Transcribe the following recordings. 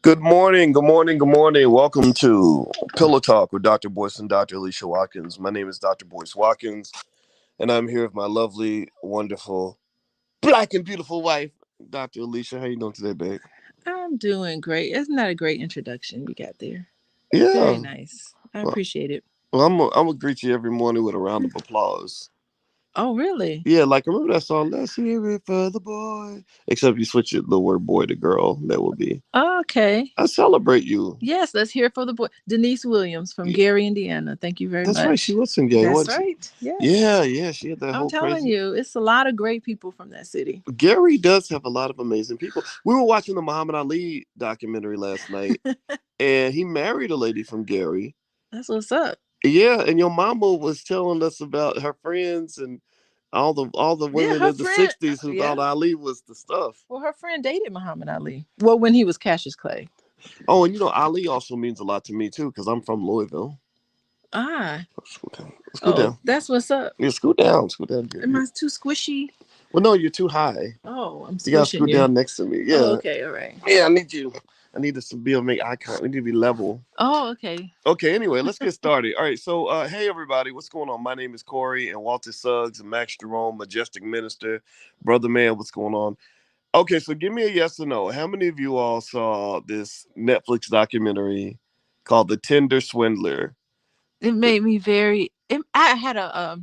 Good morning, good morning, good morning. Welcome to Pillow Talk with Dr. Boyce and Dr. Alicia Watkins. My name is Dr. Boyce Watkins, and I'm here with my lovely, wonderful, black and beautiful wife, Dr. Alicia. How you doing today, babe? I'm doing great. Isn't that a great introduction you got there? Very Yeah. nice. I Well, appreciate it. I'm gonna greet you every morning with a round of applause. Oh, really? Yeah, like remember that song? Let's hear it for the boy. Except you switch it the word boy to girl. That will be. Okay. I celebrate you. Yes, let's hear it for the boy. Denise Williams from Gary, Indiana. Thank you very That's right. She much. was in gay, That's wasn't she? right. Yes. Yeah, yeah. She had that I'm whole telling crazy. you, it's a lot of great people from that city. Gary does have a lot of amazing people. We were watching the Muhammad Ali documentary last night, and he married a lady from Gary. That's what's up. Yeah, and your mama was telling us about her friends and all the Yeah, women her in the friend. '60s who Yeah. thought Ali was the stuff. Well, her friend dated Muhammad Ali. Well, when he was Cassius Clay. Oh, and Ali also means a lot to me too because I'm from Louisville. Ah. Scoot down. Scoot Oh, down. that's what's up. Yeah, scoot down. Scoot down. Am I too squishy? Well, no, you're too high. Oh, I'm You gotta squishing scoot you. down next to me. Oh, Yeah, okay. All right. yeah. I need you. I need us to be able to make eye contact. We need to be level. Oh, okay. Okay, anyway, let's get started. All right, so hey everybody, what's going on? My name is Corey and Walter Suggs and Max Jerome, Majestic Minister, Brother Man, what's going on? Okay, so give me a yes or no. How many of you all saw this Netflix documentary called The Tinder Swindler? It made me I had a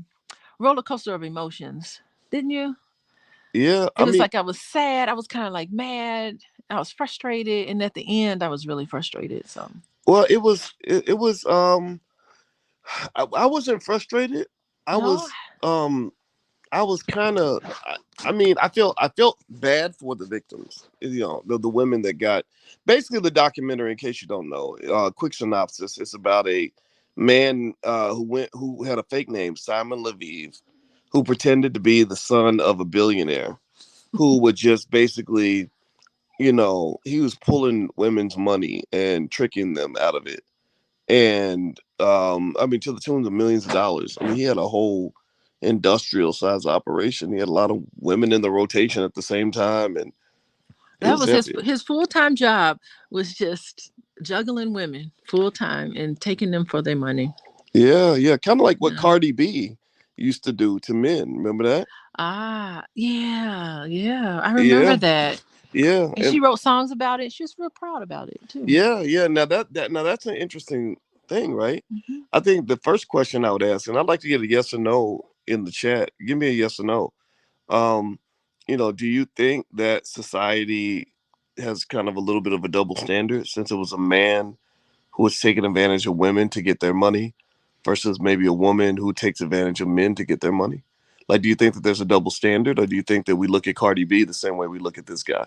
roller coaster of emotions, didn't you? Yeah, It I was mean, like I was sad, I was kind of like mad, I was frustrated, and at the end I was really frustrated. So well, it was I wasn't frustrated. I no. was I was kind of. I mean, I felt bad for the victims. The women that got basically the documentary. In case you don't know, quick synopsis: it's about a man who had a fake name, Simon Leviev, who pretended to be the son of a billionaire, who would just basically, he was pulling women's money and tricking them out of it, and I mean, to the tune of millions of dollars. I mean, he had a whole industrial size operation. He had a lot of women in the rotation at the same time, and it That was was his heavy. his full-time job, was just juggling women full time and taking them for their money. Yeah, yeah, kind of like what Yeah. Cardi B used to do to men. Remember that? Ah, yeah, yeah. I remember Yeah, that. yeah, And and she wrote songs about it. She was real proud about it too. yeah, yeah. Now that's an interesting thing, right? Hmm. I think the first question I would ask, and I'd like to get a yes or no in the chat. Give me a yes or no. Um, do you think that society has kind of a little bit of a double standard since it was a man who was taking advantage of women to get their money versus maybe a woman who takes advantage of men to get their money? Like, do you think that there's a double standard, or do you think that we look at Cardi B the same way we look at this guy?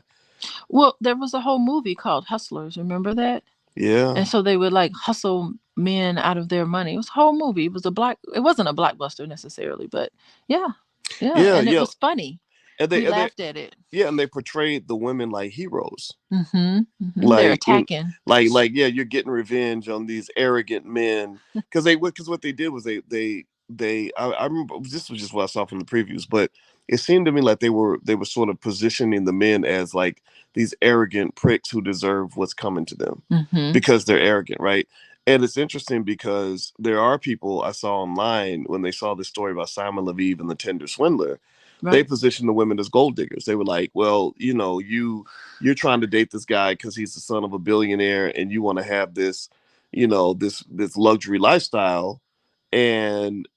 Well, there was a whole movie called Hustlers. Remember that? Yeah, And so they would like hustle men out of their money. It was a whole movie. It wasn't a blockbuster necessarily, but yeah. Yeah. yeah, And it yeah. was funny. And they, We and they, laughed at it. yeah, and they portrayed the women like heroes. Mm-hmm. Mm-hmm. They're Like attacking. yeah, you're getting revenge on these arrogant men because what they did was I remember this was just what I saw from the previews, but it seemed to me like they were sort of positioning the men as like these arrogant pricks who deserve what's coming to them Mm-hmm. because they're arrogant, right? And it's interesting because there are people I saw online when they saw this story about Simon Leviev and the Tinder Swindler. They Right. positioned the women as gold diggers. They were like, well, you're trying to date this guy because he's the son of a billionaire and you want to have this, this luxury lifestyle. And,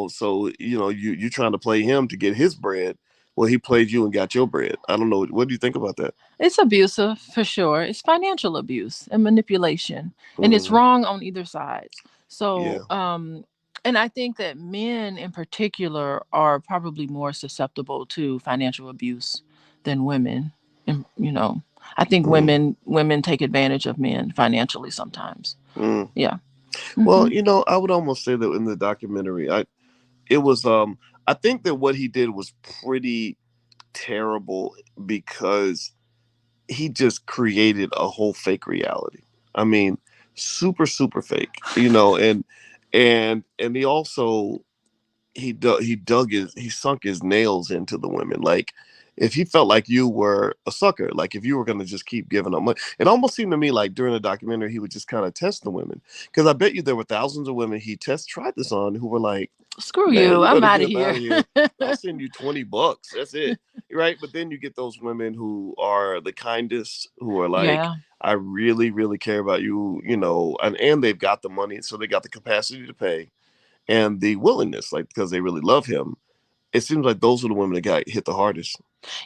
so, you're trying to play him to get his bread. Well, he played you and got your bread. I don't know. What do you think about that? It's abusive for sure. It's financial abuse and manipulation. And it's Mm, wrong on either side. yeah. So, and I think that men in particular are probably more susceptible to financial abuse than women. And I think Mm, women take advantage of men financially sometimes. mm. Yeah. Well, Hmm. I would almost say that in the documentary, it was, I think that what he did was pretty terrible because he just created a whole fake reality. I mean, super super fake, and he also he sunk his nails into the women. Like if he felt like you were a sucker, like if you were going to just keep giving up money. It almost seemed to me like during the documentary he would just kind of test the women, because I bet you there were thousands of women he tried this on who were like, Screw man, you, you I'm better out get of up out here. of here. I'll send you $20. That's it. Right. But then you get those women who are the kindest, who are like, Yeah. I really, really care about you, you know, and they've got the money. So they got the capacity to pay and the willingness, like, because they really love him. It seems like those are the women that got hit the hardest.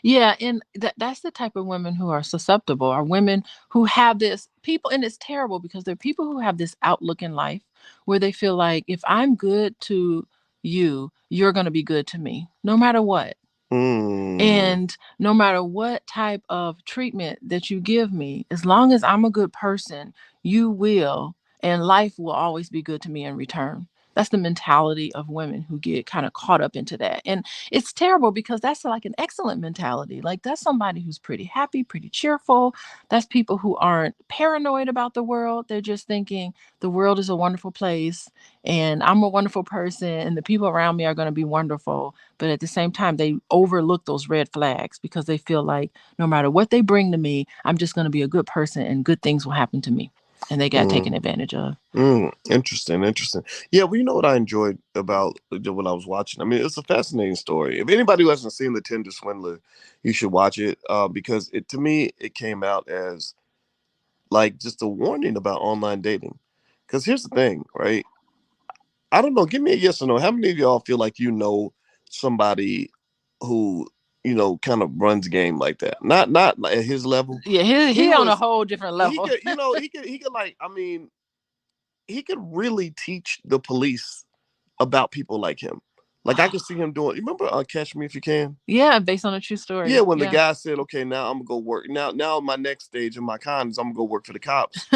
Yeah, and that's the type of women who are susceptible, are women who have this people, and it's terrible because they're people who have this outlook in life where they feel like if I'm good to you, you're going to be good to me, no matter what. Mm, And no matter what type of treatment that you give me, as long as I'm a good person, you will, and life will always be good to me in return. That's the mentality of women who get kind of caught up into that. And it's terrible because that's like an excellent mentality. Like, that's somebody who's pretty happy, pretty cheerful. That's people who aren't paranoid about the world. They're just thinking the world is a wonderful place and I'm a wonderful person and the people around me are going to be wonderful. But at the same time, they overlook those red flags because they feel like no matter what they bring to me, I'm just going to be a good person and good things will happen to me. And they got taken mm, advantage of. interesting, interesting. Yeah, well, you know what I enjoyed about when I was watching? I mean, it's a fascinating story. If anybody who hasn't seen the Tinder Swindler, you should watch it, because it, to me, it came out as like just a warning about online dating. Because here's the thing, right? I don't know. Give me a yes or no. How many of y'all feel like you know somebody who, you know, kind of runs game like that? Not at his level. Yeah, He he on a was whole different he level. could, you know, he could like, I mean, he could really teach the police about people like him. Like I Wow. could see him doing. You remember Catch Me If You Can? Yeah, based on a true Yeah, story. when the Yeah. guy said, "Okay, now I'm gonna go work." Now my next stage in my con is I'm gonna go work for the cops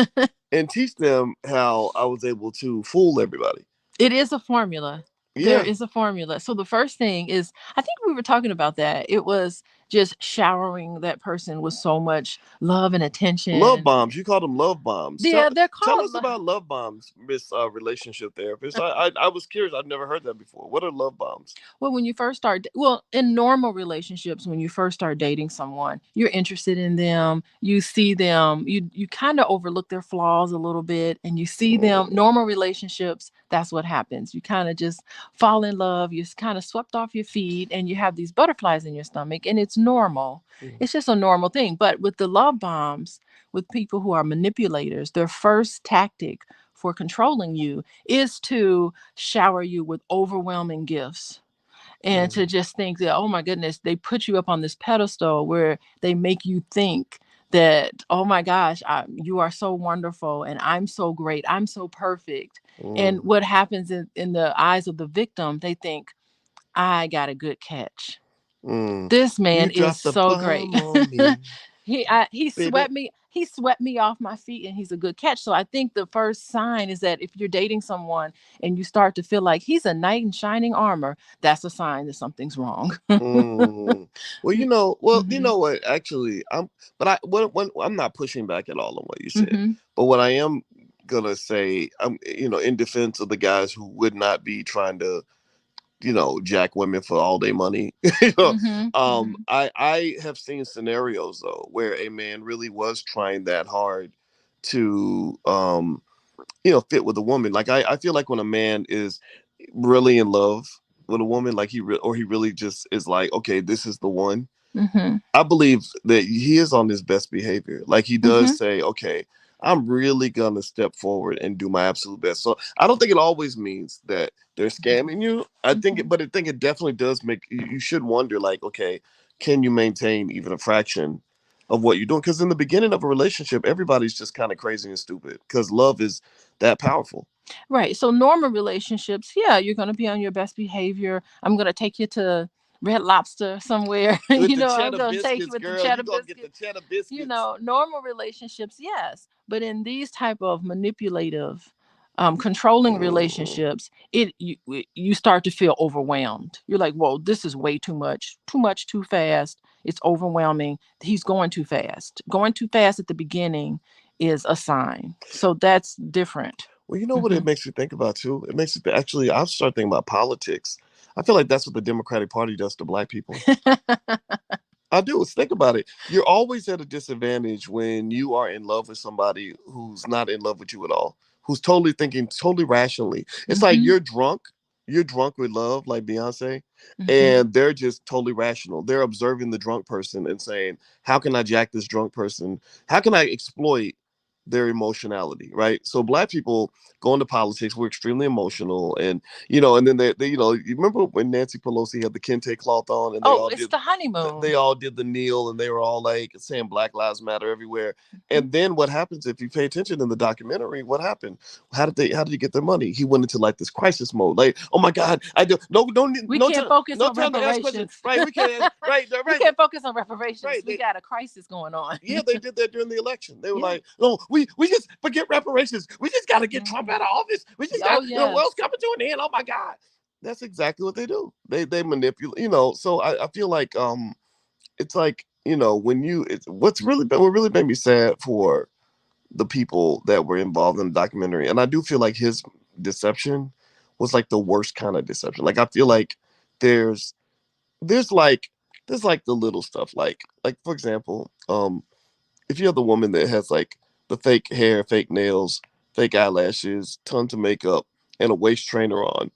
and teach them how I was able to fool everybody. It is a formula. There Yeah, is a formula. So the first thing is, I think we were talking about that. It was just showering that person with so much love and love attention. bombs. You call them love bombs. Yeah, they're Tell called us about love bombs, Miss Relationship Therapist. I was curious. I've never heard that before. What are love bombs? well, when you first start, well, in normal relationships, when you first start dating someone, you're interested in them, you see them, you kind of overlook their flaws a little bit, and you see them. Mm, Normal relationships, that's what happens. You kind of just fall in love, you're kind of swept off your feet, and you have these butterflies in your stomach, and it's normal. mm, It's just a normal thing. But with the love bombs, with people who are manipulators, their first tactic for controlling you is to shower you with overwhelming gifts, and to mm, just think that, oh my goodness, they put you up on this pedestal where they make you think that, oh my gosh, you are so wonderful and I'm so great, I'm so perfect. And mm, what happens in the eyes of the victim, they think, I got a good catch, mm. this man You is dropped the so great. bomb on me, He baby. swept me, he swept me off my feet, and he's a good catch. So I think the first sign is that if you're dating someone and you start to feel like he's a knight in shining armor, that's a sign that something's wrong. Mm. You Mm-hmm. know what? Actually, but when I'm not pushing back at all on what you said. Mm-hmm. But what I am gonna say, I'm, you know, in defense of the guys who would not be trying to, you know, jack women for all their money. You know, Mm-hmm. Mm-hmm. I have seen scenarios though where a man really was trying that hard to, you know, fit with a woman. Like I feel like when a man is really in love with a woman, like or he really just is like, okay, this is the one. Mm-hmm. I believe that he is on his best behavior. Like he Mm-hmm. does say, okay, I'm really gonna step forward and do my absolute best. So I don't think it always means that they're scamming you. Mm-hmm. I think it definitely does make you should wonder, like, okay, can you maintain even a fraction of what you're doing? Because in the beginning of a relationship, everybody's just kind of crazy and stupid because love is that powerful. Right. So normal relationships, yeah, you're gonna be on your best behavior. I'm gonna take you to Red Lobster somewhere. With You the know, I'm cheddar gonna take you biscuits, with the girl, you cheddar gonna get the biscuits. cheddar You biscuits. know, normal relationships, yes, but in these type of manipulative, controlling Mm, relationships, you start to feel overwhelmed. You're like, whoa, this is way too much, too fast. It's overwhelming. He's going too fast. Going too fast at the beginning is a sign. So that's different. well, you know what Hmm. it makes me think about too? It makes me actually. I'll start thinking about politics. I feel like that's what the Democratic Party does to black people. I do. Think about it. You're always at a disadvantage when you are in love with somebody who's not in love with you at all, who's totally thinking totally rationally. It's like Mm-hmm. you're drunk with love, like Beyonce, Mm-hmm. and they're just totally rational. They're observing the drunk person and saying, "How can I jack this drunk person? How can I exploit their emotionality?" Right. So black people go into politics. We're extremely emotional, and and then they you remember when Nancy Pelosi had the kente cloth on, and Oh, it's the they honeymoon. all did the kneel, and they were all like saying Black Lives Matter everywhere. Mhm. And then what happens if you pay attention in the documentary? What happened? How did he get their money? He went into like this crisis mode. Like, oh my God, I do We can't focus no on time to ask questions. reparations. Right, we can't ask, right, We right, can't focus on reparations. right. We got a crisis going on. Yeah, they did that during the election. They were Yeah. like, "No, we just forget reparations. We just got to get Trump Mhm. out of office. We just Oh got the world's yes. coming to an end. Oh my God." That's exactly what they do. They manipulate. So I feel like it's like when what really made me sad for the people that were involved in the documentary, and I do feel like his deception was like the worst kind of deception. Like I feel like there's there's like there's like the little stuff, like for example, if you have the woman that has like the fake hair, fake nails, fake eyelashes, tons of makeup, and a waist trainer on,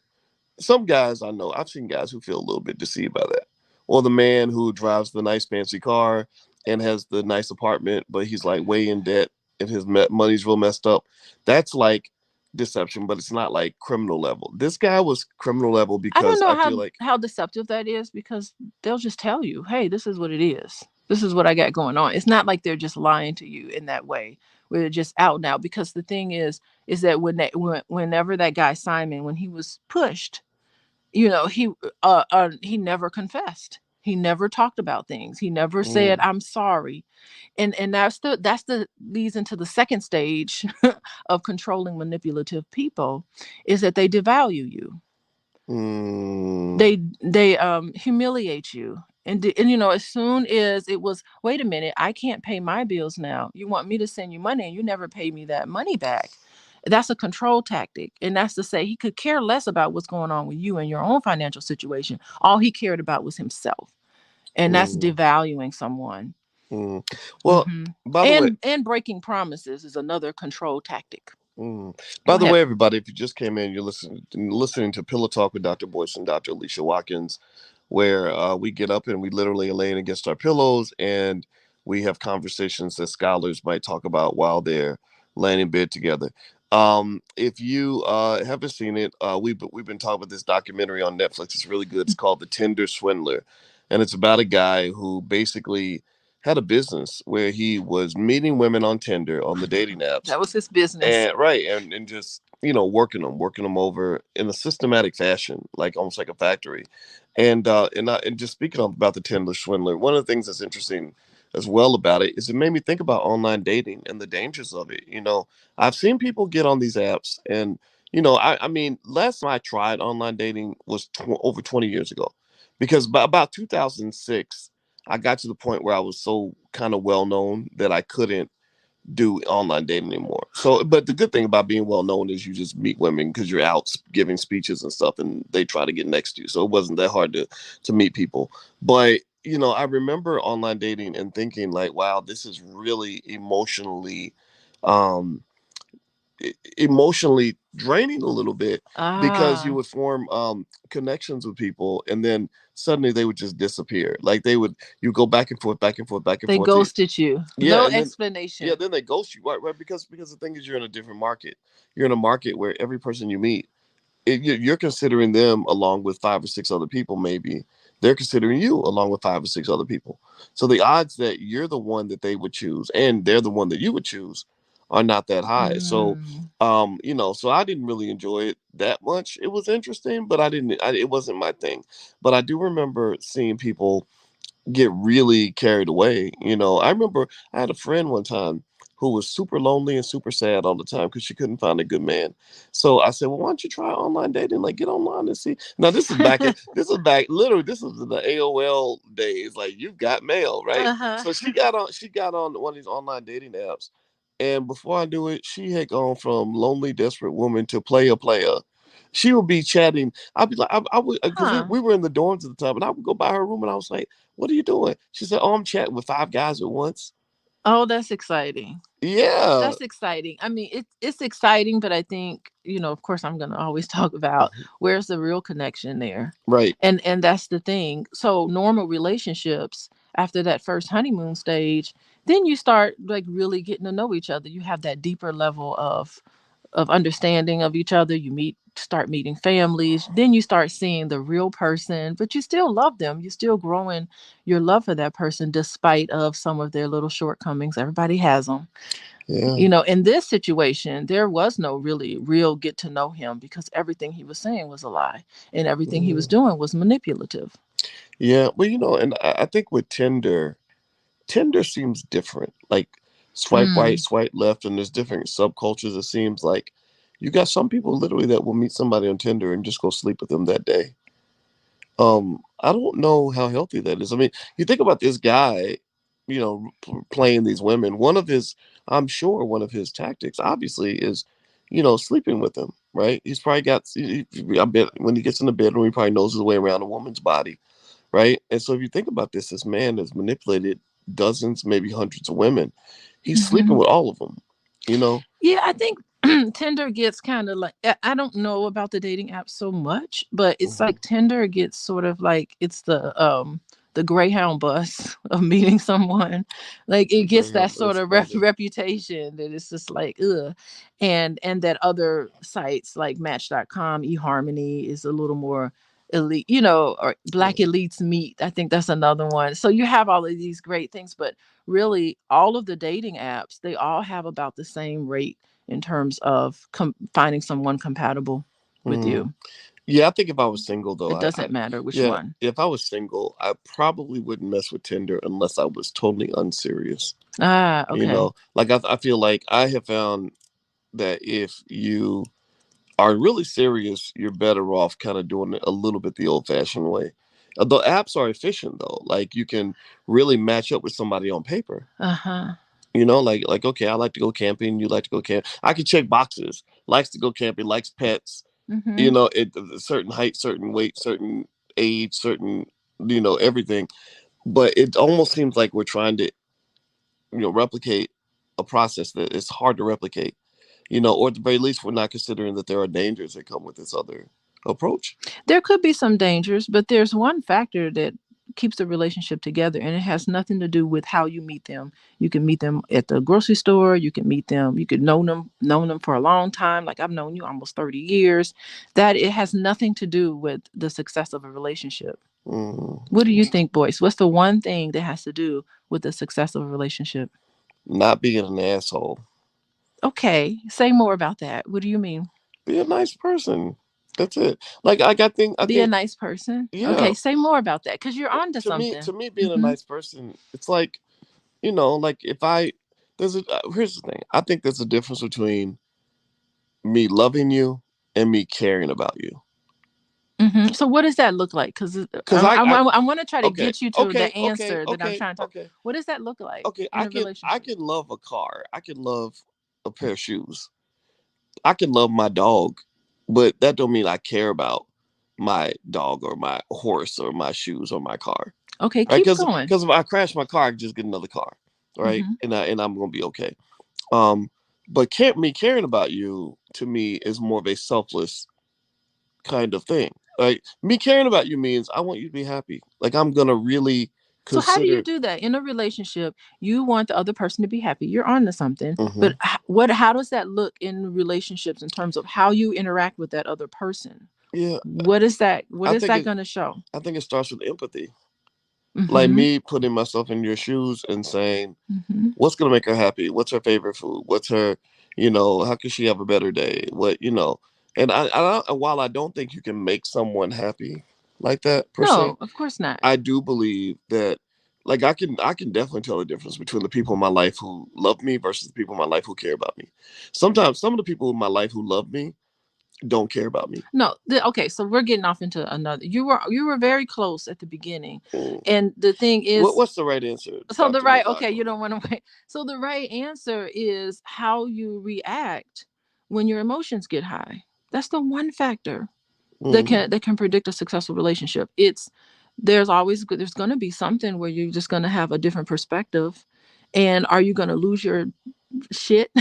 some guys I know, I've seen guys who feel a little bit deceived by that. Or the man who drives the nice fancy car and has the nice apartment, but he's like way in debt and his money's real messed up. That's like deception, but it's not like criminal level. This guy was criminal level I don't because know I feel like, how deceptive that is because they'll just tell you, "Hey, this is what it is. This is what I got going on." It's not like they're just lying to you in that way, where they're just out now. Because the thing is that whenever that guy Simon, when he was pushed, he never confessed. He never talked about things. He never said, mm, "I'm sorry." And that's the leads into the second stage of controlling manipulative people, is that they devalue you. mm, They humiliate you. And as soon as it was, wait a minute, I can't pay my bills now, you want me to send you money and you never pay me that money back. That's a control tactic, and that's to say he could care less about what's going on with you and your own financial situation. All he cared about was himself, and that's mm, devaluing someone. mm. Well, Hmm. by the way, And breaking promises is another control tactic. Mm. Go By the ahead. way, everybody, if you just came in, you're listening to Pillow Talk with Dr. Boyce and Dr. Alicia Watkins, where we get up and we literally are laying against our pillows and we have conversations that scholars might talk about while they're laying in bed together. If you haven't seen it, we've been talking about this documentary on Netflix. It's really good. It's called The Tinder Swindler, and it's about a guy who basically had a business where he was meeting women on Tinder on the dating apps That was his business. and right, and just working them over in a systematic fashion, like almost like a factory. And just speaking about the Tindler Swindler, one of the things that's interesting as well about it is it made me think about online dating and the dangers of it. I've seen people get on these apps, and I mean, last time I tried online dating was over 20 years ago, because by about 2006 I got to the point where I was so kind of well known that I couldn't do online dating anymore. So, but the good thing about being well known is you just meet women because you're out giving speeches and stuff, and they try to get next to you. So it wasn't that hard to meet people. But I remember online dating and thinking like, wow, this is really um, emotionally draining a little bit, because you Ah, would form connections with people, and then suddenly they would just disappear. Like you go back and forth, back and forth, back and they forth. ghosted you. Yeah, No and then yeah, explanation. then they ghost you, right? Because the thing is, you're in a different market. You're in a market where every person you meet, you're considering them along with five or six other people. Maybe they're considering you along with five or six other people. So the odds that you're the one that they would choose and they're the one that you would choose are not that high. So, Mm. so I didn't really enjoy it that much. It was interesting, but it wasn't my thing. But I do remember seeing people get really carried away. I remember I had a friend one time who was super lonely and super sad all the time because she couldn't find a good man. So I said, well, why don't you try online dating? Like, get online and see. Now literally, this was in the AOL days. Like, you've got mail, right? Uh-huh. So she got on one of these online dating apps. And before I knew it, she had gone from lonely, desperate woman to player. She would be chatting. I'd be like, I would, because Huh. we were in the dorms at the time, and I would go by her room, and I was like, "What are you doing?" She said, "Oh, I'm chatting with 5 guys at once." Oh, that's exciting. Yeah, That's exciting. I mean, it's exciting, but I think, of course, I'm gonna always talk about where's the real connection there, right. and that's the thing. So normal relationships after that first honeymoon stage, then you start like really getting to know each other. You have that deeper level of understanding of each other. You start meeting families, then you start seeing the real person, but you still love them. You're still growing your love for that person despite of some of their little shortcomings. Everybody has them. Yeah, In this situation, there was no really real get to know him because everything he was saying was a lie and everything he yeah, was doing was manipulative. yeah. Well, and I think with Tinder, Tinder seems different. Like swipe right, Mm. swipe left, and there's different subcultures. It seems like you got some people literally that will meet somebody on Tinder and just go sleep with them that day. I don't know how healthy that is. I mean, you think about this guy, playing these women. I'm sure one of his tactics, obviously, is, sleeping with them. Right? He's probably got. I bet when he gets in the bedroom, he probably knows his way around a woman's body. Right? And so if you think about this man has manipulated dozens, maybe hundreds of women. He's sleeping Hmm. with all of them. You know. Yeah, I think Tinder gets kind of like I don't know about the dating app so much, but it's Mhm. like Tinder gets sort of like it's the Greyhound bus of meeting someone. Like it The gets that Greyhound, sort that's of funny. reputation that it's just like ugh. And that other sites like Match.com, eHarmony is a little more elite, or Black Yeah. Elites Meet. I think that's another one. So you have all of these great things, but really all of the dating apps, they all have about the same rate in terms of finding someone compatible with Mm. you. Yeah, I think if I was single though, It doesn't matter which yeah, one. if I was single, I probably wouldn't mess with Tinder unless I was totally unserious. Ah, okay. Like I feel like I have found that if you are really serious, you're better off kind of doing it a little bit the old-fashioned way. The apps are efficient though. Like you can really match up with somebody on paper. Uh-huh. Like okay, I like to go camping. You like to go camp. I can check boxes. Likes to go camping. Likes pets. Mm-hmm. Certain height, certain weight, certain age, certain everything. But it almost seems like we're trying to replicate a process that is hard to replicate. Or at the very least, we're not considering that there are dangers that come with this other approach. There could be some dangers, but there's one factor that keeps the relationship together, and it has nothing to do with how you meet them. You can meet them at the grocery store, you can meet them, you could know them for a long time, like I've known you almost 30 years. That it has nothing to do with the success of a relationship. Mm, What do you think, Boyce? What's the one thing that has to do with the success of a relationship? not being an asshole. Okay, say more about that. What do you mean? Be a nice person. That's it. Like I Be a think nice person. yeah. Okay, say more about that because you're onto To something. me, being a Mm-hmm. nice person, it's like like if here's the thing. I think there's a difference between me loving you and me caring about you. Mm-hmm. So, what does that look like? Because Because I I want to try to okay, get you to okay, the okay, answer that I'm okay, trying to talk. okay, What does that look like okay. in I a can I relationship? can love a car. I can love a pair of shoes. I can love my dog, but that don't mean I care about my dog or my horse or my shoes or my car. Okay, Right? keep going. Because if I crash my car, I can just get another car. Right? Mm-hmm. And I'm gonna be okay. But me caring about you to me is more of a selfless kind of thing. Like me caring about you means I want you to be happy. Like I'm gonna really So, how do you consider. do that in a relationship? You want the other person to be happy. You're on to something, Hmm. but what? How does that look in relationships in terms of how you interact with that other person? Yeah, What is that? What I is think that it. going to show? I think it starts with empathy. Like Mm-hmm. me putting myself in your shoes and saying, Mm-hmm. what's gonna make her happy? What's her favorite food? What's her, how can she have a better day? And while I don't think you can make someone happy like that per se, No, of course not. I do believe that, like I can definitely tell the difference between the people in my life who love me versus the people in my life who care about me. Sometimes some of the people in my life who love me don't care about me. No, okay, so we're getting off into another. You were very close at the beginning, Mm. and the thing is, What's the right answer, so the Dr. right, okay, you Lavacqua? don't want to wait. So the right answer is how you react when your emotions get high. That's the one factor Mm, that can predict a successful relationship. It's there's going to be something where you're just going to have a different perspective. And are you going to lose your shit?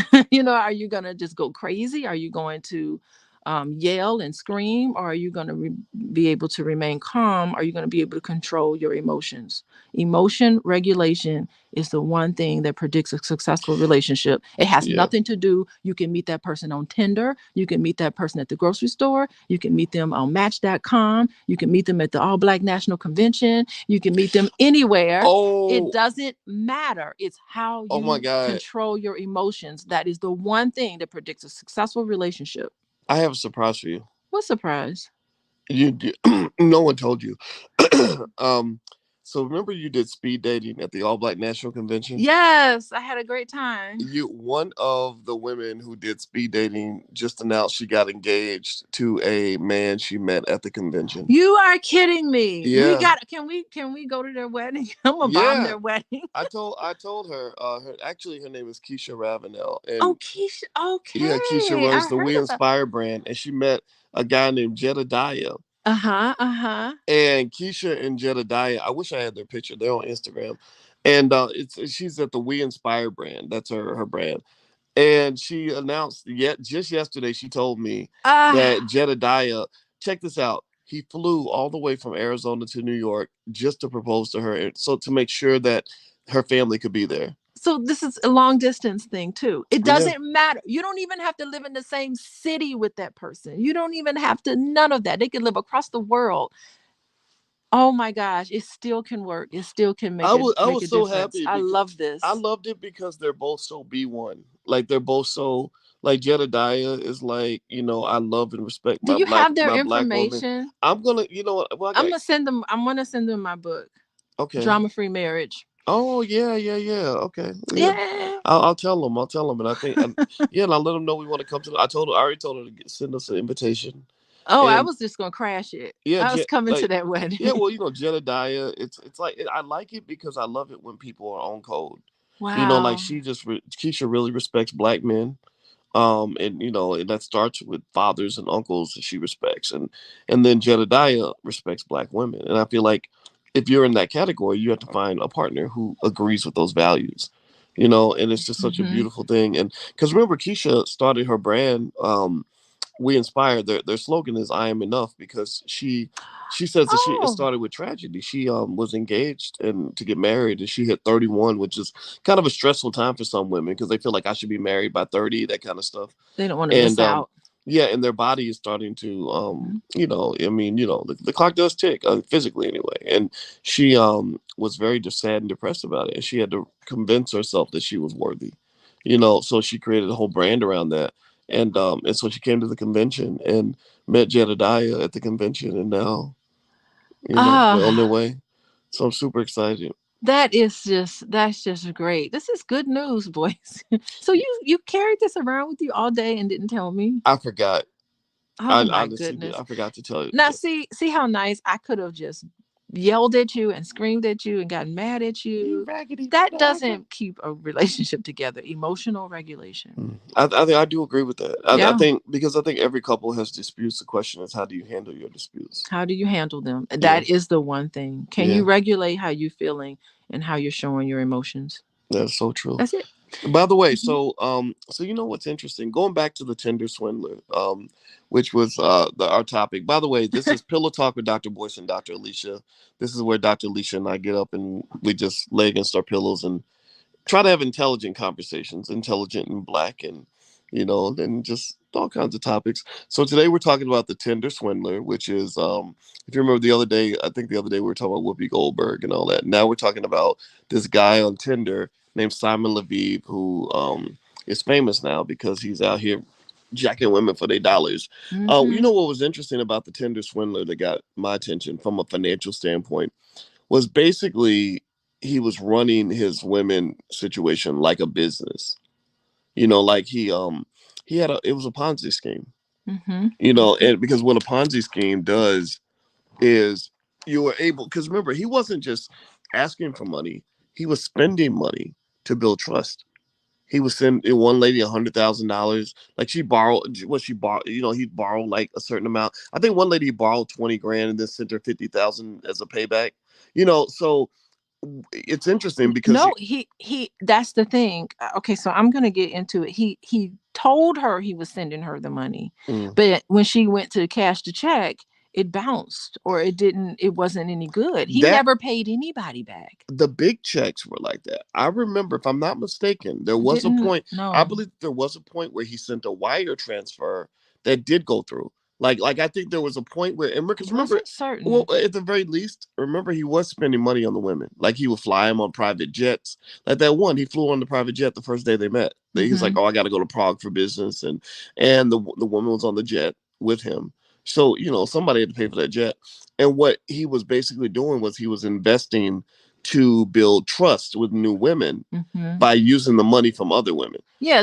Are you going to just go crazy? Are you going to yell and scream? Or are you going to be able to remain calm? Are you going to be able to control your emotions? Emotion regulation is the one thing that predicts a successful relationship. It has yeah. nothing to do. You can meet that person on Tinder. You can meet that person at the grocery store. You can meet them on Match.com. You can meet them at the All Black National Convention. You can meet them anywhere. It Oh, doesn't matter. It's how oh my you God. control your emotions. That is the one thing that predicts a successful relationship. I have a surprise for you. What surprise? No one told you. um, so remember you did speed dating at the All Black National Convention? Yes, I had a great time. One of the women who did speed dating just announced she got engaged to a man she met at the convention. You are kidding me. We Yeah, got can we go to their wedding? I'm gonna bomb yeah. their wedding. I told her. Actually, her name is Keisha Ravenel, Oh, and Keisha. yeah, Keisha Okay, runs I the We heard about. Inspire brand, and she met a guy named Jedediah. Uh-huh. Uh-huh. And Keisha and Jedediah, I wish I had their picture. They're on Instagram, and she's at the We Inspire brand. That's her brand. And she announced yet just yesterday. She told me that Ah, Jedediah, check this out. He flew all the way from Arizona to New York just to propose to her, and so to make sure that her family could be there. so this is a long distance thing too. It Yeah, doesn't matter. You don't even have to live in the same city with that person. You don't even have to none of that. They can live across the world. Oh my gosh, it still can work. It still can I was I make a was so difference. happy I because love I this. loved it because they're both so B1. Like they're both so like Jedediah is like, I love and respect Do my you black have their my black woman. information? I'm gonna, you know what? Well, I got I'm gonna send them my book, okay. Drama Free Marriage. Oh yeah, yeah, yeah. Okay, yeah. Yeah. I'll tell them. I'll tell them, and I think, yeah, and I'll let them know we want to come to. I already told her to send us an invitation, Oh, I and was just gonna crash it. yeah, I was coming to like that yeah, wedding. well, Jedediah, it's like I like it because I love it when people are on code. Like Wow. Keisha really respects black men, and and that starts with fathers and uncles that she respects, and then Jedediah respects black women, and I feel like if you're in that category, you have to find a partner who agrees with those values, and it's just such a Hmm. beautiful thing. And because remember, Keisha started her brand, We Inspire. Their slogan is "I am enough" because she says that it Oh, started with tragedy. She was engaged and to get married, and she hit 31, which is kind of a stressful time for some women because they feel like I should be married by 30, that kind of stuff. they don't want to miss And out. yeah, and their body is starting to Mhm. I mean, the clock does tick, physically anyway. And she was very just sad and depressed about it, and she had to convince herself that she was worthy. So she created a whole brand around that. And so she came to the convention and met Jedediah at the convention, and now they're on their Ah, way. So I'm super excited. that's just great. This is good news, boys. So you carried this around with you all day and didn't tell me. I forgot. Oh I my honestly did. goodness. I forgot to tell you. Now see how nice I could have just yelled at you and screamed at you and gotten mad at You you. raggedy That bastard. doesn't keep a relationship together. Emotional regulation. I think I do agree with that. I Yeah. think because I think every couple has disputes. The question is, how do you handle your disputes? How do you handle them? Yeah, That is the one thing. Can yeah, you regulate how you feeling and how you're showing your emotions? that's so true. That's it. By the way, Mhm. so what's interesting? Going back to the Tinder Swindler, which was our topic. By the way, this is Pillow Talk with Dr. Boyce and Dr. Alicia. This is where Dr. Alicia and I get up and we just lay against our pillows and try to have intelligent conversations, intelligent and black, and and just all kinds of topics. So today we're talking about the Tinder Swindler, which is if you remember the other day, I think the other day we were talking about Whoopi Goldberg and all that. Now we're talking about this guy on Tinder named Simon Leviev who is famous now because he's out here jacking women for their dollars. You Mhm. know what was interesting about the Tinder Swindler that got my attention from a financial standpoint was basically he was running his women situation like a business. Like he had it was a Ponzi scheme. Mhm. And because what a Ponzi scheme does is you were able because remember he wasn't just asking for money, he was spending money to build trust. He was sending one lady $100,000. Like she borrowed what she borrowed. He borrowed like a certain amount. I think one lady borrowed 20 grand and then sent her 50,000 as a payback. So it's interesting because No, he that's the thing. Okay, so I'm gonna get into it. He told her he was sending her the money, mm, but when she went to cash the check, it bounced, or it wasn't any good. He that never paid anybody back. the big checks were like that. I remember, if I'm not mistaken, there was a Didn't point. I no. believe there was a point where he sent a wire transfer that did go through. Like I think there was a point where, and I because remember, wasn't certain. well, at the very least, remember he was spending money on the women. Like he would fly them on private jets. Like that one, he flew on the private jet the first day they met. He's like, Mm-hmm. "Oh, I got to go to Prague for business," and the woman was on the jet with him. So somebody had to pay for that jet. And what he was basically doing was he was investing to build trust with new women Mm-hmm. by using the money from other women. Yeah,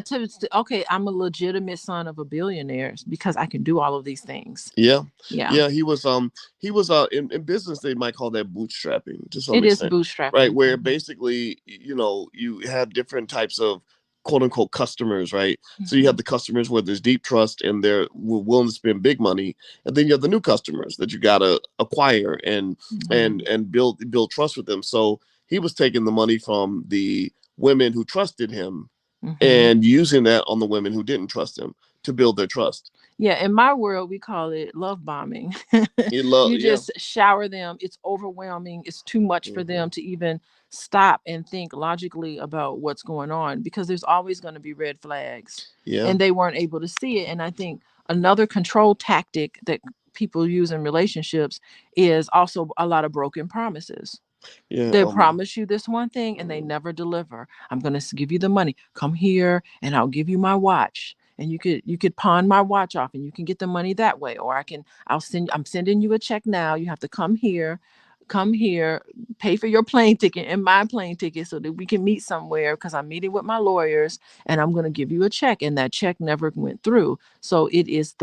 okay, I'm a legitimate son of a billionaire because I can do all of these things. Yeah. Yeah, Yeah, he was in business they might call that bootstrapping to some it is extent. Right, bootstrapping. where Mm-hmm. basically, you have different types of quote unquote customers, right? So you Mm-hmm. have the customers where there's deep trust and they're willing to spend big money, and then you have the new customers that you got to acquire and Mm-hmm. and build trust with them. So he was taking the money from the women who trusted him Mm-hmm. and using that on the women who didn't trust him to build their trust. Yeah, in my world, we call it love bombing. You Yeah. just shower them. It's overwhelming. It's too much for Hmm. them to even stop and think logically about what's going on because there's always going to be red flags. Yeah. And they weren't able to see it. And I think another control tactic that people use in relationships is also a lot of broken promises. Yeah. They promise you this one thing and they never deliver. I'm going to give you the money. Come here and I'll give you my watch. And you could pawn my watch off and you can get the money that way. Or I'm sending you a check now. You have to come here, pay for your plane ticket and my plane ticket so that we can meet somewhere because I'm meeting with my lawyers and I'm going to give you a check. And that check never went through. So it is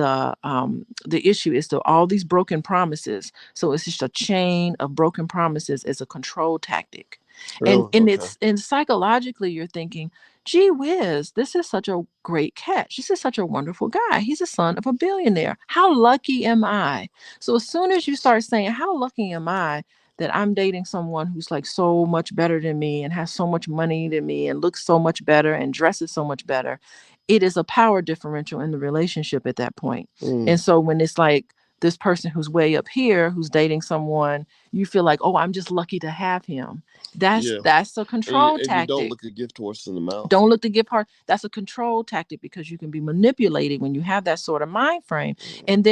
the issue is to all these broken promises. So it's just a chain of broken promises as a control tactic. And Really? and Okay. it's and psychologically you're thinking, gee whiz, this is such a great catch. This is such a wonderful guy. He's a son of a billionaire. How lucky am I? So as soon as you start saying, how lucky am I that I'm dating someone who's like so much better than me and has so much money than me and looks so much better and dresses so much better, it is a power differential in the relationship at that point. Mm, And so when it's like this person who's way up here who's dating someone, you feel like, oh, I'm just lucky to have him. That's yeah. that's a And you, control and you don't tactic. look a gift horse in the mouth. Don't look the gift part. That's a control tactic because you can be manipulated when you have that sort of mind frame. Mm, And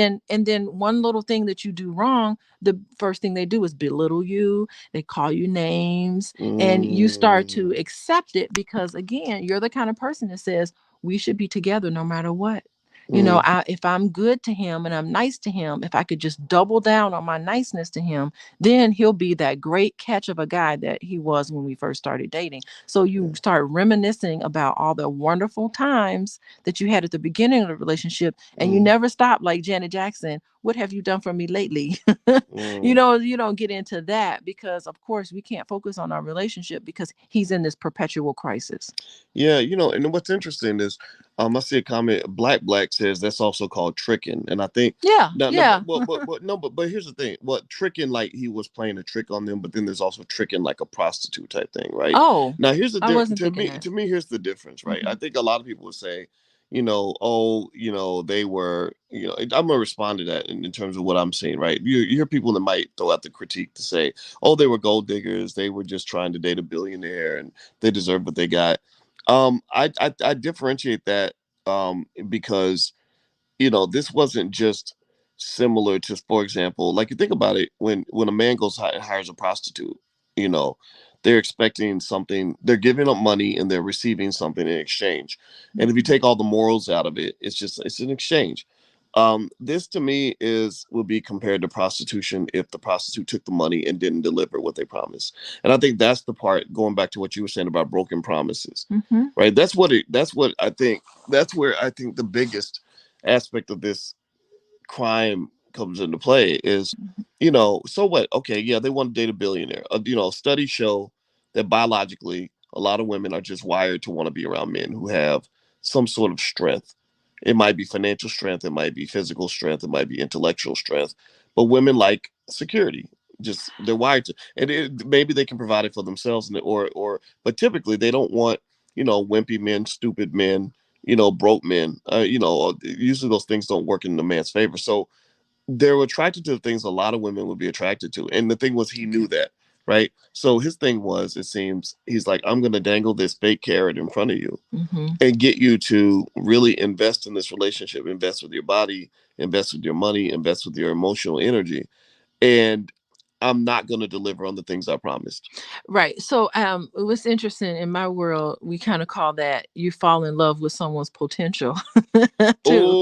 then one little thing that you do wrong, the first thing they do is belittle you. They call you names and you start to mm, accept it because again, you're the kind of person that says we should be together no matter what. mm, If I'm good to him and I'm nice to him, if I could just double down on my niceness to him, then he'll be that great catch of a guy that he was when we first started dating. So you yeah, start reminiscing about all the wonderful times that you had at the beginning of the relationship, and you mm, never stop like Janet Jackson. What have you done for me lately? mm. You don't get into that because, of course, we can't focus on our relationship because he's in this perpetual crisis. Yeah, and what's interesting is, I see a comment. Black says that's also called tricking, and I think Yeah, no, no, yeah. but no, but here's the thing. What tricking, like he was playing a trick on them, but then there's also tricking like a prostitute type thing, right? Oh, Now here's the I difference wasn't to thinking me. that. To me, here's the difference, right? I Hmm. think a lot of people would say, oh, they were, I'm gonna respond to that in terms of what I'm saying, right? You hear people that might throw out the critique to say, oh, they were gold diggers, they were just trying to date a billionaire, and they deserve what they got. I differentiate that because this wasn't just similar to, for example, like you think about it, when a man goes and hires a prostitute, you know, they're expecting something, they're giving up money and they're receiving something in exchange. And if you Hmm. take all the morals out of it, it's an exchange. This to me is will be compared to prostitution if the prostitute took the money and didn't deliver what they promised. And I think that's the part, going back to what you were saying about broken promises, Hmm. right? That's what I think, that's where I think the biggest aspect of this crime comes into play is, so what? Okay, yeah, they want to date a billionaire. Studies show that biologically a lot of women are just wired to want to be around men who have some sort of strength. It might be financial strength, it might be physical strength, it might be intellectual strength. But women like security. Just they're wired to, and maybe they can provide it for themselves, but typically they don't want wimpy men, stupid men, broke men. Usually those things don't work in the man's favor. So they're attracted to the things a lot of women would be attracted to. And the thing was, he knew that, right? So his thing was, it seems, he's like, I'm going to dangle this fake carrot in front of you and get you to really invest in this relationship, invest with your body, invest with your money, invest with your emotional energy. And I'm not going to deliver on the things I promised. Right. So what's interesting in my world, we kind of call that you fall in love with someone's potential too.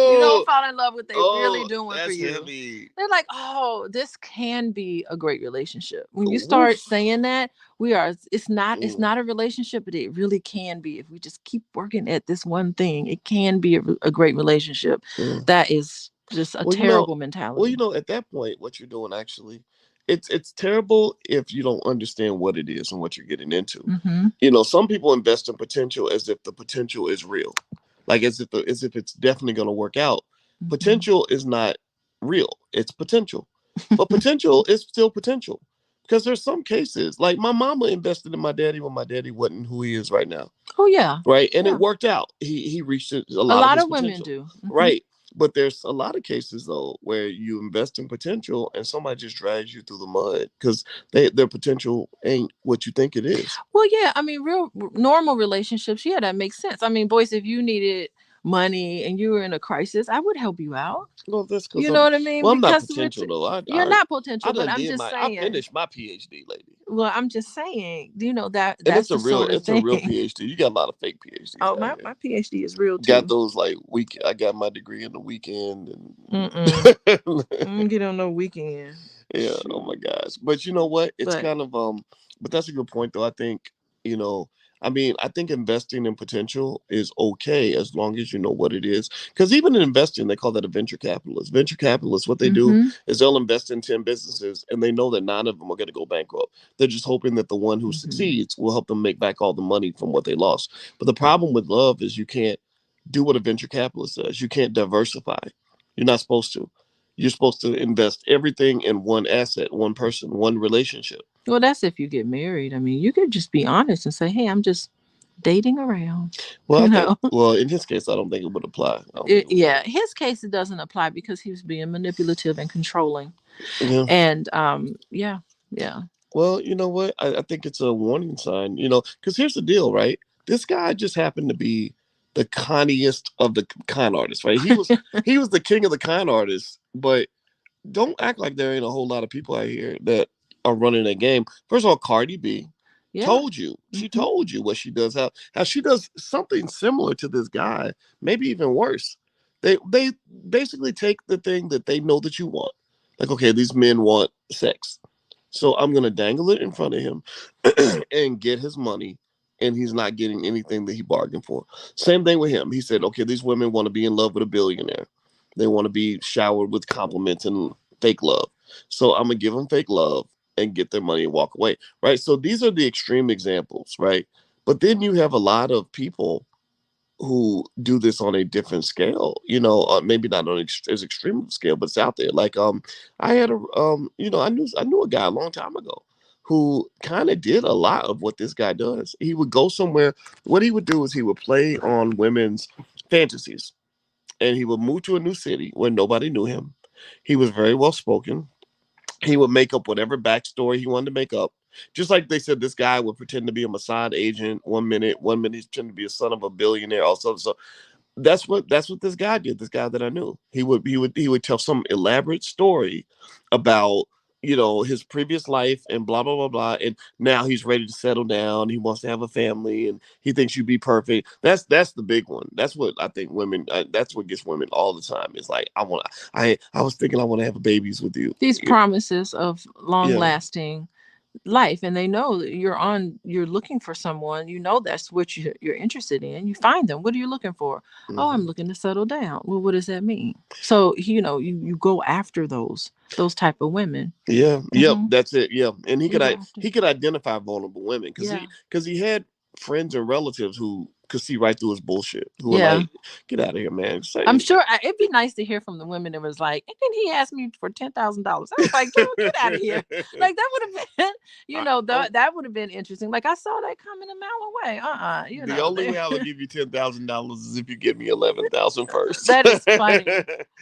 You don't Oh, fall in love with what they really oh, doing for that's you. heavy. They're like, oh, this can be a great relationship. When you start Woof. saying that, it's Mm. not a relationship, but it really can be. If we just keep working at this one thing, it can be a great relationship. Mm. That is just a Well, terrible well, mentality. at that point, what you're doing actually, it's terrible if you don't understand what it is and what you're getting into. Mm-hmm. Some people invest in potential as if the potential is real, like as if it's definitely going to work out. Mm-hmm. Potential is not real; it's potential, but potential is still potential because there's some cases like my mama invested in my daddy when my daddy wasn't who he is right now, Oh yeah. right? And it Yeah. worked out. He reached a A lot of lot his of women potential, do. Mm-hmm. right? But there's a lot of cases though where you invest in potential and somebody just drags you through the mud because their potential ain't what you think it is. Well, yeah, I mean, real normal relationships, yeah, that makes sense. I mean, Boyce, if you needed money and you were in a crisis, I would help you out. Well, that's because You know what I mean? I'm not Because potential though. you're not potential, I but done I'm did just I saying. finished my PhD, lady. Well, I'm just saying, that And that's the sort of it's a real thing. PhD. You got a lot of fake PhDs Oh, out my here. PhD is real Got too. those like week. I got my degree in the weekend, Mm-mm. and Get on no weekend. yeah. Oh Shoot. my gosh. But you know what? It's But kind of But that's a good point though. I think you know. I mean, I think investing in potential is okay as long as you know what it is. Because even in investing, they call that a venture capitalist. Venture capitalists, what they do mm-hmm. is they'll invest in 10 businesses and they know that nine of them are going to go bankrupt. They're just hoping that the one who Mm-hmm. succeeds will help them make back all the money from what they lost. But the problem with love is you can't do what a venture capitalist does. You can't diversify. You're not supposed to. You're supposed to invest everything in one asset, one person, one relationship. Well, that's if you get married. I mean, you could just be honest and say, "Hey, I'm just dating around." Well, I You think, know. well, in his case, I don't think it would apply. I don't think it would Yeah, his case it doesn't apply because he was being manipulative and controlling. Yeah. And yeah, yeah. Well, you know what? I think it's a warning sign, because here's the deal, right? This guy just happened to be the conniest of the con artists, right? He was the king of the con artists, but don't act like there ain't a whole lot of people out here that are running a game. First of all, Cardi B Yeah. told you. She Hmm. told you what she does, how she does something similar to this guy, maybe even worse. They basically take the thing that they know that you want. Like, okay, these men want sex. So I'm gonna dangle it in front of him and get his money, and he's not getting anything that he bargained for. Same thing with him. He said, okay, these women want to be in love with a billionaire. They want to be showered with compliments and fake love. So I'm gonna give them fake love and get their money and walk away. Right. So these are the extreme examples, right? But then you have a lot of people who do this on a different scale, maybe not on as extreme of a scale, but it's out there. Like, I had I knew a guy a long time ago who kind of did a lot of what this guy does. He would go somewhere. What he would do is he would play on women's fantasies, and he would move to a new city where nobody knew him. He was very well spoken. He would make up whatever backstory he wanted to make up. Just like they said, this guy would pretend to be a Mossad agent one minute he's pretending to be a son of a billionaire, also. So that's what this guy did. This guy that I knew, he would tell some elaborate story about his previous life and blah blah blah blah, and now he's ready to settle down. He wants to have a family, and he thinks you'd be perfect. That's the big one. That's what I think women. That's what gets women all the time. It's like I was thinking I want to have babies with you. These promises of long Yeah. lasting life, and they know that you're looking for someone, that's what you're interested in. You find them. What are you looking for? Oh, I'm Hmm. looking to settle down. Well, what does that mean? So you go after those type of women. Yeah, yep, Hmm. that's it. Yeah, and You go after. he could identify vulnerable women Yeah. because he had friends and relatives who could see right through his bullshit. Who were Yeah. like, "Get out of here, man." I'm Say, sure it'd be nice to hear from the women that was like, and then he asked me for $10,000. I was like, get out of here. Like that would have been, oh, that would have been interesting. Like I saw that coming a mile away. the only way I would give you $10,000 is if you give me 11,000 first. that is funny.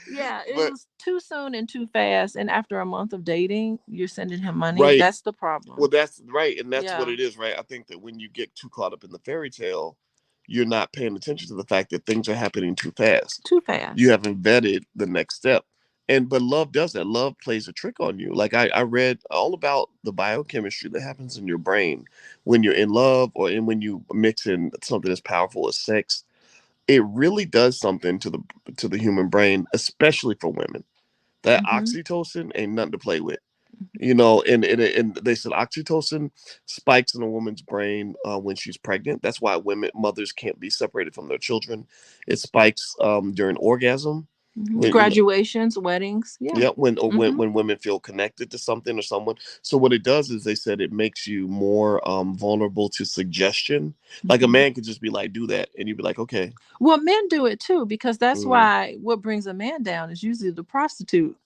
Yeah, it But was too soon and too fast. And after a month of dating, you're sending him money. right, That's the well, problem. that's right, and that's what Yeah, it is, right? I think that when you get too caught up in the fairy tale, you're not paying attention to the fact that things are happening too fast. too You fast. haven't vetted the next step. And but love does that. Love plays a trick on you. Like I read all about the biochemistry that happens in your brain when you're in love when you mix in something as powerful as sex. It really does something to the human brain, especially for women. That Mm-hmm. oxytocin ain't nothing to play with. And they said oxytocin spikes in a woman's brain when she's pregnant. That's why mothers can't be separated from their children. It spikes during orgasm. Hmm. When, Graduations, weddings. Yeah. yeah, when or Mm-hmm. when women feel connected to something or someone. So what it does is they said it makes you more vulnerable to suggestion. Like a Hmm. man could just be like, "Do that," and you'd be like, "Okay." Well, men do it too, because that's Mm, why what brings a man down is usually the prostitute.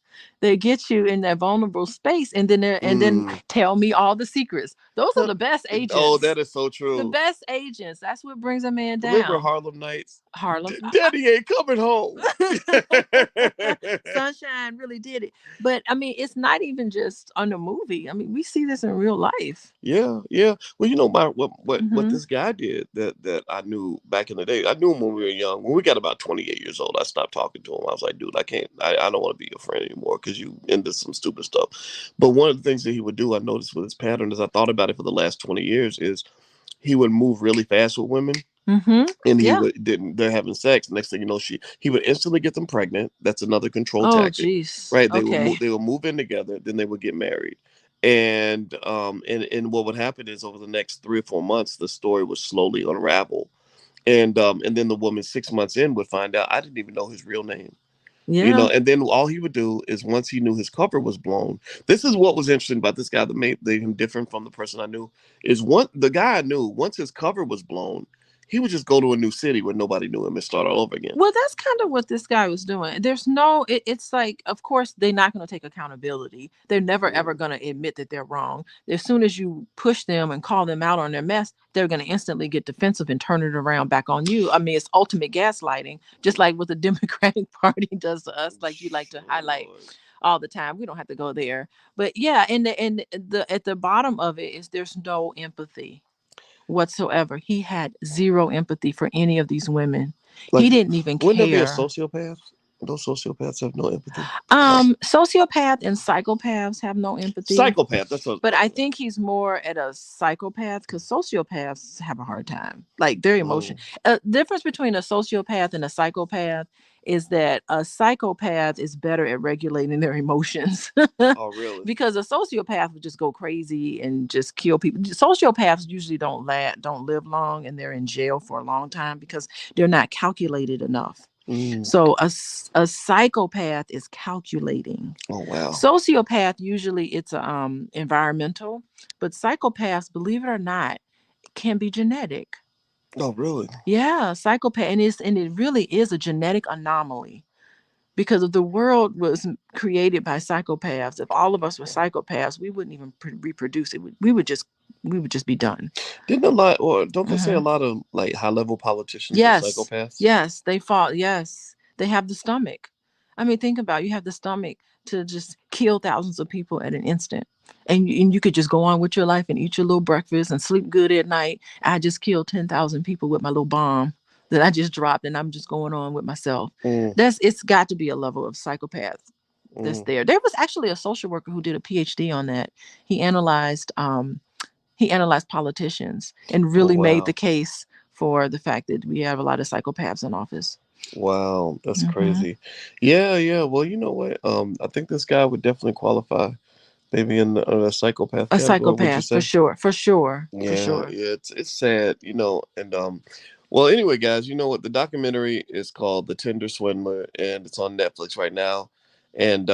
They get you in that vulnerable space, and then mm. tell me all the secrets. Those are the best Oh, agents. that is so The true. best agents. That's what brings a man Remember down. Harlem Nights? Harlem. Daddy ain't coming home. Sunshine really did it. But I mean, it's not even just on the movie. I mean, we see this in real life. Yeah, yeah. Well, what Hmm. this guy did that I knew back in the day. I knew him when we were young. When we got about 28 years old, I stopped talking to him. I was like, dude, I can't. I don't want to be your friend anymore because you into some stupid stuff. But one of the things that he would do, I noticed with his pattern, as I thought about it for the last 20 years, is he would move really fast with women. Hmm. And he Yeah. would didn't they're having sex. Next thing you know, he would instantly get them pregnant. That's another control Oh, tactic, jeez. right? Okay. They would move in together, then they would get married. And what would happen is over the next 3 or 4 months, the story would slowly unravel. And then the woman 6 months in would find out I didn't even know his real name. Yeah. And then all he would do is once he knew his cover was blown. This is what was interesting about this guy that made him different from the person I knew. Is one the guy I knew once his cover was blown, he would just go to a new city where nobody knew him and start all over again. Well, that's kind of what this guy was doing. There's it's like, of course, they're not going to take accountability. They're never, ever Mm, going to admit that they're wrong. As soon as you push them and call them out on their mess, they're going to instantly get defensive and turn it around back on you. I mean, it's ultimate gaslighting, just like what the Democratic Party does to us, like you like to oh highlight Lord. all the time. We don't have to go there. But yeah, and the at the bottom of it is there's no empathy whatsoever. He had zero empathy for any of these women. Like, He didn't even wouldn't there be a care. sociopath? Those sociopaths have no empathy. Sociopath and psychopaths have no empathy, Psychopath. That's what. but I think he's more at a psychopath because sociopaths have a hard time. Like their emotion. Mm. Difference between a sociopath and a psychopath is that a psychopath is better at regulating their emotions Oh really? because a sociopath would just go crazy and just kill people. Sociopaths usually don't live long, and they're in jail for a long time because they're not calculated enough. Mm. So a psychopath is calculating. Oh wow. Sociopath usually it's environmental, but psychopaths, believe it or not, can be genetic. Oh really? Yeah, psychopath, and it really is a genetic anomaly because if the world was created by psychopaths, if all of us were psychopaths, we wouldn't even reproduce it. We would just be done. Didn't a lot, or don't they say a Hmm. lot of like high level politicians are Yes, psychopaths? yes, they fought. Yes, they have the stomach. I mean, think about it. You have the stomach to just kill thousands of people at an instant, and you could just go on with your life and eat your little breakfast and sleep good at night. I just killed 10,000 people with my little bomb that I just dropped, and I'm just going on with myself. Mm, It's got to be a level of psychopath that's mm. there. There was actually a social worker who did a PhD on that. He analyzed he analyzed politicians and Oh really made the wow. case for the fact that we have a lot of psychopaths in office. Wow, that's Hmm. crazy. Yeah, yeah. Well, you know what? I think this guy would definitely qualify maybe in a psychopath A category. Would you psychopath for say? sure, for sure, for Yeah, sure. yeah, it's sad, and well, anyway, guys, you know what? The documentary is called The Tinder Swindler, and it's on Netflix right now. And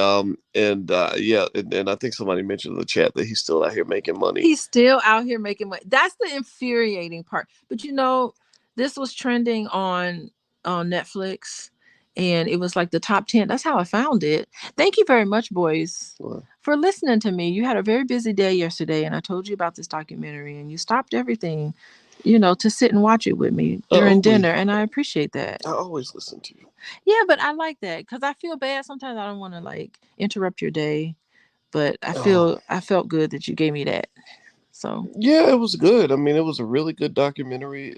yeah, and I think somebody mentioned in the chat that he's still out here making money. He's still out here making money. That's the infuriating part. But this was trending on Netflix, and it was like the top 10. That's how I found it. Thank you very much, boys, Well, for listening to me. You had a very busy day yesterday, and I told you about this documentary, and you stopped everything, to sit and watch it with me during dinner, always, and I appreciate that. I always listen to you. Yeah, but I like that because I feel bad sometimes. I don't want to like interrupt your day, but Oh, I felt good that you gave me that. So. yeah, it was good. I mean, it was a really good documentary.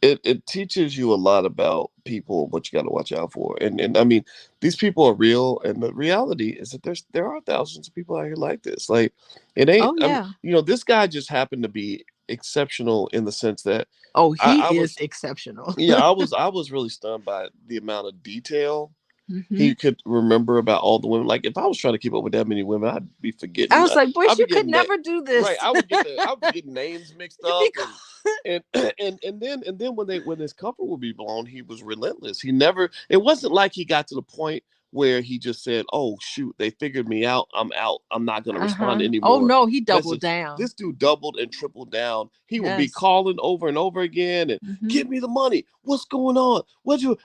It teaches you a lot about people and what you got to watch out for. And I mean, these people are real, and the reality is that there are thousands of people out here like this. Like, it ain't. Oh I mean, yeah. this guy just happened to be exceptional in the sense that Oh, I he is was. exceptional. Yeah, I was really stunned by the amount of detail Hmm. he could remember about all the women. Like if I was trying to keep up with that many women, I'd be I forgetting. was like, Boyce, I'd be you could getting that never do right. this. I would be getting names mixed up, and Because and and then when his cover would be blown, he was relentless. He never. It wasn't like he got to the point where he just said, "Oh shoot, they figured me out. I'm out. I'm not going to respond oh anymore." no, he doubled Message. down. This dude doubled and tripled down. He would be Yes. calling over and over again and Hmm. give me the money. What's going on?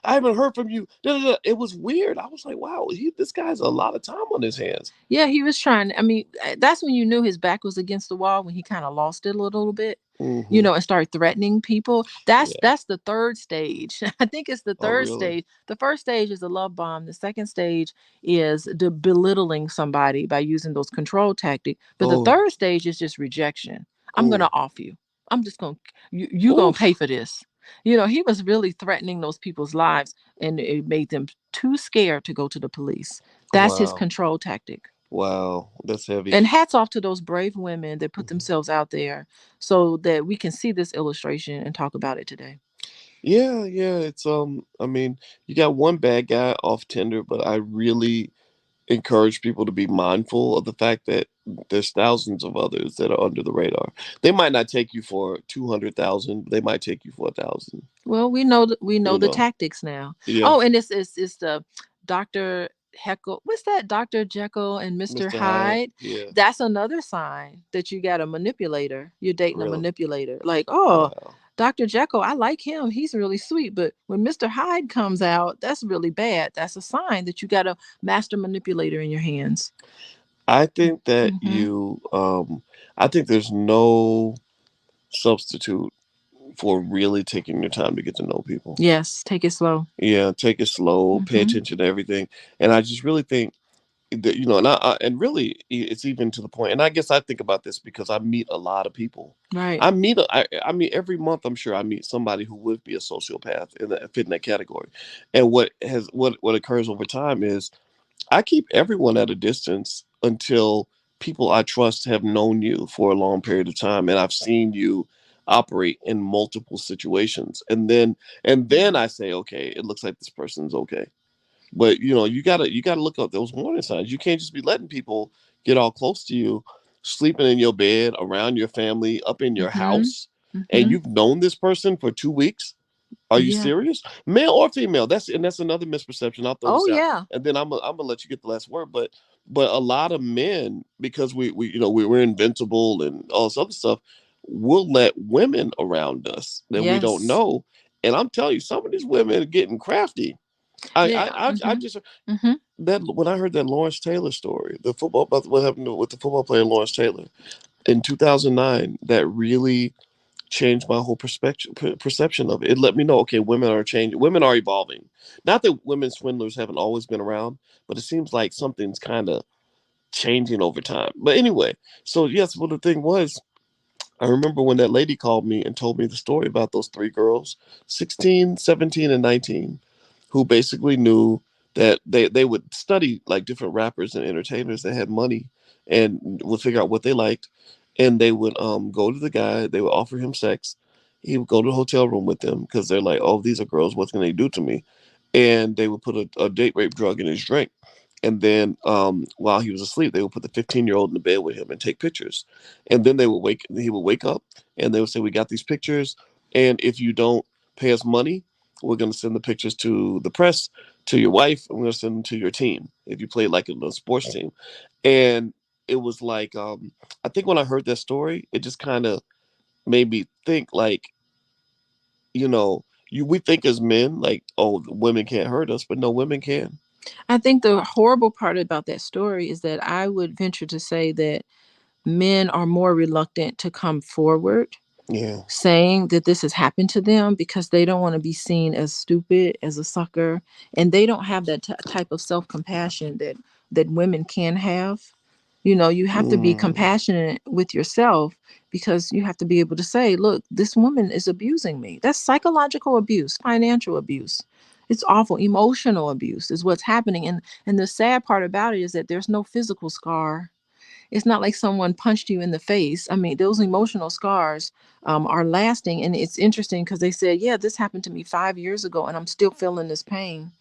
I haven't heard from you. Da, da, da. It was weird. I was like, wow, this guy's a lot of time on his hands. Yeah, he was trying. I mean, that's when you knew his back was against the wall when he kind of lost it a little bit, Hmm. and started threatening people. That's Yeah. that's the third stage. I think it's the Oh, third really? stage. The first stage is a love bomb. The second stage is the belittling somebody by using those control tactics. But the Oh, third stage is just rejection. I'm gonna oh, off you. I'm just gonna you gonna pay oof. for this. He was really threatening those people's lives, and it made them too scared to go to the police. That's his Wow. control tactic. Wow. That's heavy. And hats off to those brave women that put Mhm. themselves out there so that we can see this illustration and talk about it today. Yeah, yeah. I mean, you got one bad guy off Tinder, but I really encourage people to be mindful of the fact that there's thousands of others that are under the radar. They might not take you for 200,000. They might take you for 1,000. Well, we know You the know. tactics now. Yeah. Oh, and it's the Dr. Heckle. What's that? Dr. Jekyll and Mr. Mr. Hyde. Hyde. Yeah. That's another sign that you got a manipulator. You're dating a Really. manipulator. Like, oh, Wow. Dr. Jekyll, I like him. He's really sweet. But when Mr. Hyde comes out, that's really bad. That's a sign that you got a master manipulator in your hands. I think that Hmm. I think there's no substitute for really taking your time to get to know people. Yes, take it slow. Yeah, take it slow, pay Hmm. attention to everything. And I just really think that, and really it's even to the point, and I guess I think about this because I meet a lot of people. Right. I mean, every month I'm sure I meet somebody who would be a sociopath fit in that category. And what occurs over time is I keep everyone at a distance until people I trust have known you for a long period of time and I've seen you operate in multiple situations. And then I say, okay, it looks like this person's okay. But you gotta look up those warning signs. You can't just be letting people get all close to you, sleeping in your bed, around your family, up in your Hmm. house, and Hmm. you've known this person for 2 weeks. Are you Yeah. serious? Male or female? That's another misperception. I'll throw Oh this out, yeah. and then I'm gonna let you get the last word. But a lot of men, because we're invincible and all this other stuff, will let women around us that we don't Yes. know. And I'm telling you, some of these women are getting crafty. I I Yeah. I, I Hmm. just Hmm. that when I heard that Lawrence Taylor story, the football about what happened with the football player Lawrence Taylor in 2009, that really changed my whole perception of it. It let me know, okay, women are changing, women are evolving. Not that women swindlers haven't always been around, but it seems like something's kind of changing over time. But anyway, so yes, well the thing was, I remember when that lady called me and told me the story about those three girls, 16, 17, and 19, who basically knew that they would study like different rappers and entertainers that had money and would figure out what they liked. And they would go to the guy, they would offer him sex. He would go to the hotel room with them because they're like, oh, these are girls, what can they do to me? And they would put a date rape drug in his drink. And then while he was asleep, they would put the 15-year-old in the bed with him and take pictures. And then he would wake up and they would say, "We got these pictures, and if you don't pay us money, we're going to send the pictures to the press, to your wife, and we're going to send them to your team if you play like a sports team." And it was like, I think when I heard that story, it just kind of made me think like, we think as men like, oh, women can't hurt us, but no, women can. I think the horrible part about that story is that I would venture to say that men are more reluctant to come forward Yeah. saying that this has happened to them because they don't want to be seen as stupid, as a sucker, and they don't have that type of self-compassion that women can have. You have to be Mm, compassionate with yourself because you have to be able to say, look, this woman is abusing me. That's psychological abuse, financial abuse. It's awful. Emotional abuse is what's happening. And the sad part about it is that there's no physical scar. It's not like someone punched you in the face. I mean, those emotional scars are lasting. And it's interesting because they said, yeah, this happened to me 5 years ago and I'm still feeling this pain.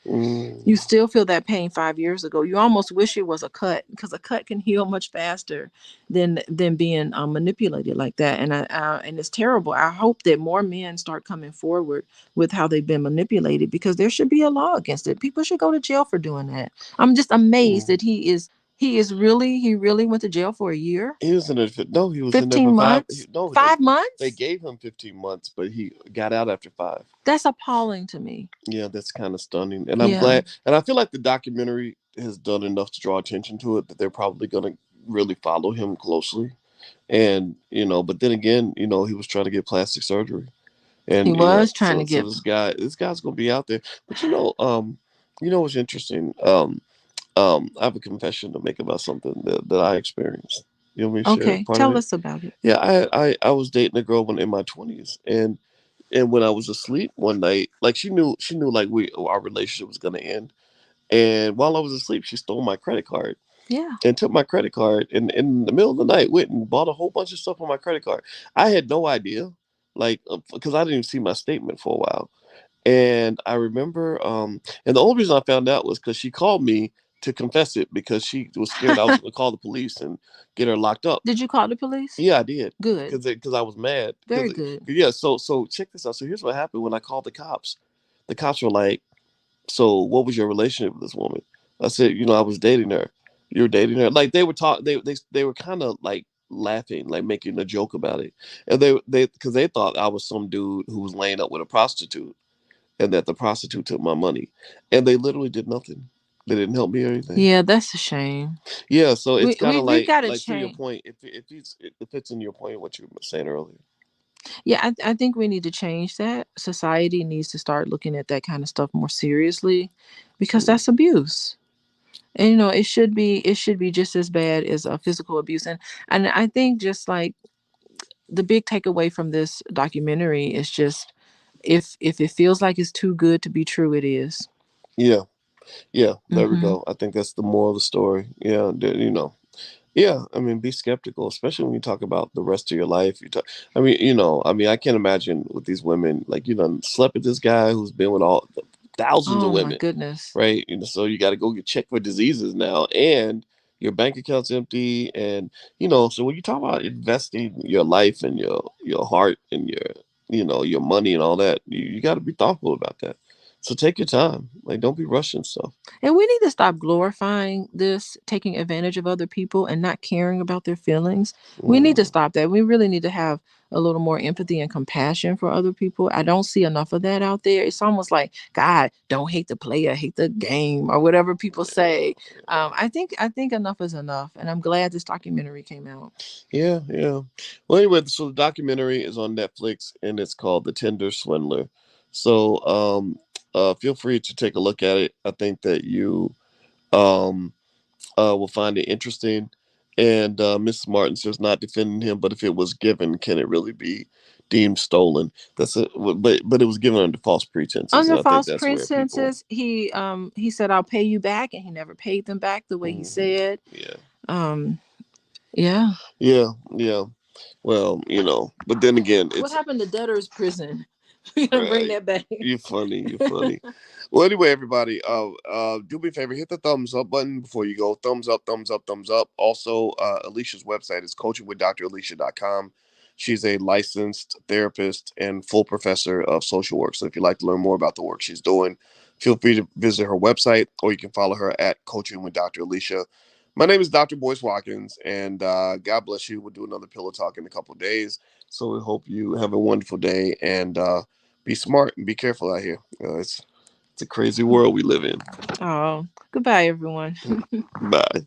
You mm, still feel that pain 5 years ago. You almost wish it was a cut because a cut can heal much faster than being manipulated like that. And it's terrible. I hope that more men start coming forward with how they've been manipulated because there should be a law against it. People should go to jail for doing that. I'm just amazed mm. that he really went to jail for a year, He was in there. No, he was in there 15 for five. months, No, they 5 months. gave him 15 months, but he got out after 5. That's appalling to me. Yeah, that's kind of stunning, and I'm Yeah. glad. And I feel like the documentary has done enough to draw attention to it that they're probably going to really follow him closely. And but then again, he was trying to get plastic surgery, He and was trying to so get. this guy's going to be out there. But what's interesting? I have a confession to make about something that I experienced. You want me to share Okay, part of tell it? us about it. Yeah, I was dating a girl when in my 20s, and when I was asleep one night, like she knew like our relationship was gonna end, and while I was asleep, she stole my credit card Yeah. and took my credit card, and in the middle of the night went and bought a whole bunch of stuff on my credit card. I had no idea, like because I didn't even see my statement for a while. And I remember, and the only reason I found out was because she called me to confess it because she was scared I was going to call the police and get her locked up. Did you call the police? Yeah, I did Good. because I was mad. Very good. Yeah, so check this out. So here's what happened when I called the cops. The cops were like, "So what was your relationship with this woman?" I said, "I was dating her." You were dating her. Like they were talk. They were kind of like laughing, like making a joke about it, and they because they thought I was some dude who was laying up with a prostitute and that the prostitute took my money, and they literally did nothing. They didn't help me or anything. Yeah, that's a shame. Yeah, so it's We kind we of we've got to like to your change. point. If it's in your point, what you were saying earlier. Yeah, I think we need to change that. Society needs to start looking at that kind of stuff more seriously because Mm, that's abuse. And it should be just as bad as physical abuse. And I think just like the big takeaway from this documentary is just if it feels like it's too good to be true, it is. yeah, yeah. There we Mm-hmm. go. I think that's the moral of the story. Yeah, Yeah, I mean, be skeptical, especially when you talk about the rest of your life. I can't imagine with these women, like slept with this guy who's been with all thousands of Oh my women, goodness. right? So you got to go get checked for diseases now, and your bank account's empty, and so when you talk about investing your life and your heart and your money and all that, you got to be thoughtful about that. So take your time, like don't be rushing stuff. And we need to stop glorifying this, taking advantage of other people and not caring about their feelings. We need to Mm, stop that. We really need to have a little more empathy and compassion for other people. I don't see enough of that out there. It's almost like, God, don't hate the player, hate the game, or whatever people say. I think enough is enough, and I'm glad this documentary came out. Yeah, yeah. Well, anyway, so the documentary is on Netflix and it's called The Tinder Swindler. So, feel free to take a look at it. I think that you um, will find it interesting. And Mrs. Martin says not defending him, but if it was given, can it really be deemed stolen? That's it. But it was given under false pretenses, and Under I think false that's where people. pretenses, he said I'll pay you back, and he never paid them back the way he Mhm. said. Yeah, Um, yeah. yeah, yeah. Well, but then again, What it's happened to debtor's prison? We're gonna bring Right. that back. You're funny. You're funny. Well, anyway, everybody, do me a favor, hit the thumbs up button before you go. Thumbs up, thumbs up, thumbs up. Also, Alicia's website is coachingwithdralicia.com. She's a licensed therapist and full professor of social work. So if you'd like to learn more about the work she's doing, feel free to visit her website, or you can follow her at Coaching with Dr. Alicia. My name is Dr. Boyce Watkins, and God bless you. We'll do another pillow talk in a couple of days. So we hope you have a wonderful day, and be smart and be careful out here. It's a crazy world we live in. Oh, goodbye, everyone. Bye.